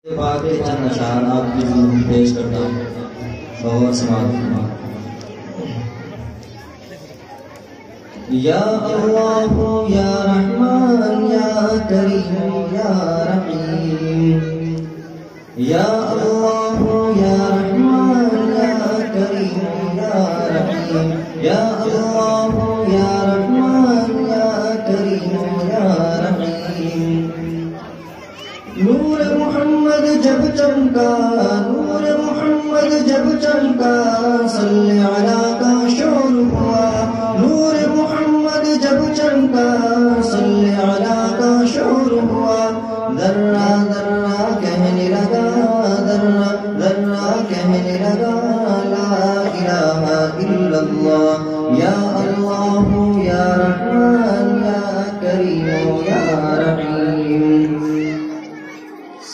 باقی چند اشعار آپ کی ضرور پیش کرتا ہوں، غور سماعت فرمائیں۔ یا اللہ یا رحمان یا کریم یا رحیم، یا اللہ یا رحمان یا کریم یا رحیم، یا اللہ یا رحمان یا کریم یا رحیم۔ نور محمد جب چمکا، نور محمد جب چمکا، صلی علی کا شور ہوا، نور محمد جب چمکا، صلی علی کا شور ہوا، ذرہ ذرہ کہنے لگا، ذرہ ذرہ کہنے لگا، لا الہ الا اللہ، یا اللہ یا رحمان یا کریم یا رحیم۔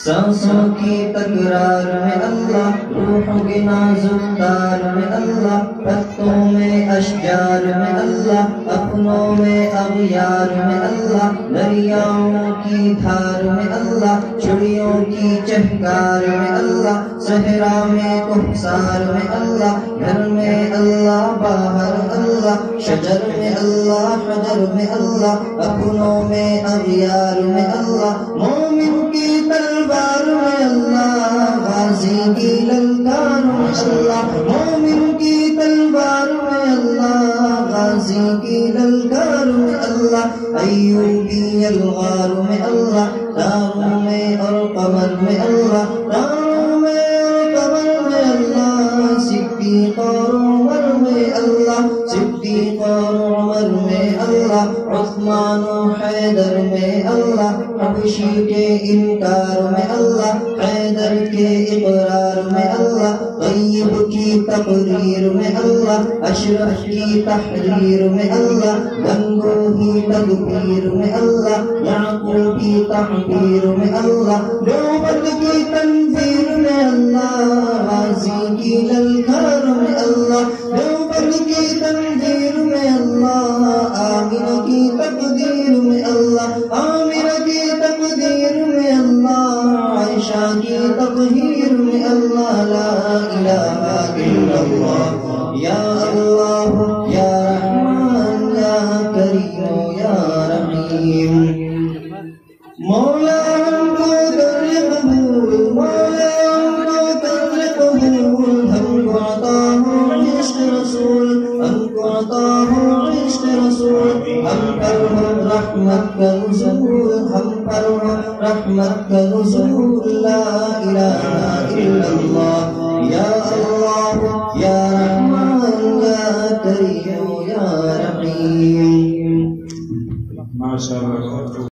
سانسوں کی تکرار میں اللہ، روحوں کے نازک تار میں اللہ، پتوں میں اشجار میں اللہ، اپنوں میں اغیار میں اللہ، دریاؤں کی دھار میں اللہ، چڑیوں کی چہکار میں اللہ، صحرا میں کوہسار میں اللہ، گھر میں اللہ باہر اللہ، شجر میں اللہ حجر میں اللہ، اپنوں میں اغیار میں اللہ، مومن کی تلوار میں اللہ، غازی کی للکار میں اللہ، مومن کی تلوار میں اللہ، غازی کی للکار میں اللہ، ایوبی الغار میں اللہ، تاروں میں اور قمر میں اللہ، تاروں میں اور قمر میں اللہ، صدیق اور عمر میں اللہ، صدیق اور عمر میں اللہ، عثمان و حیدر میں اللہ، حبشی کے انکار میں اللہ، حیدر کے اقرار میں اللہ، طیب کی تقریر میں اللہ، اشرف کی تحریر میں اللہ، گنگوہی تدبیر میں اللہ، یعقوب کی تحبیر میں اللہ، نوبت کی تنظیر میں اللہ، غازی کی للکار میں اللہ، نوبت کی تنظیر میں اللہ، آمنہ کی تقدیر میں اللہ، آمنہ کی تقدیر میں اللہ، عائشہ کی تطہیر میں اللہ، لا الہ الا اللہ، یا اللہ یا رحمان یا کریم یا رحیم۔ مولا ہم کو کر قبول، مولا ہم کو کر قبول، ہم کو عطا ہو عشق رسول، ہم کو عطا ہو عشق رسول، ہم پر ہو رحمت کا نزول، ہم پر ہو رحمت کا نزول، لا الہ الا اللہ، یا اللہ یا رحمان یا کریم یا رحیم۔ ماشاءاللہ۔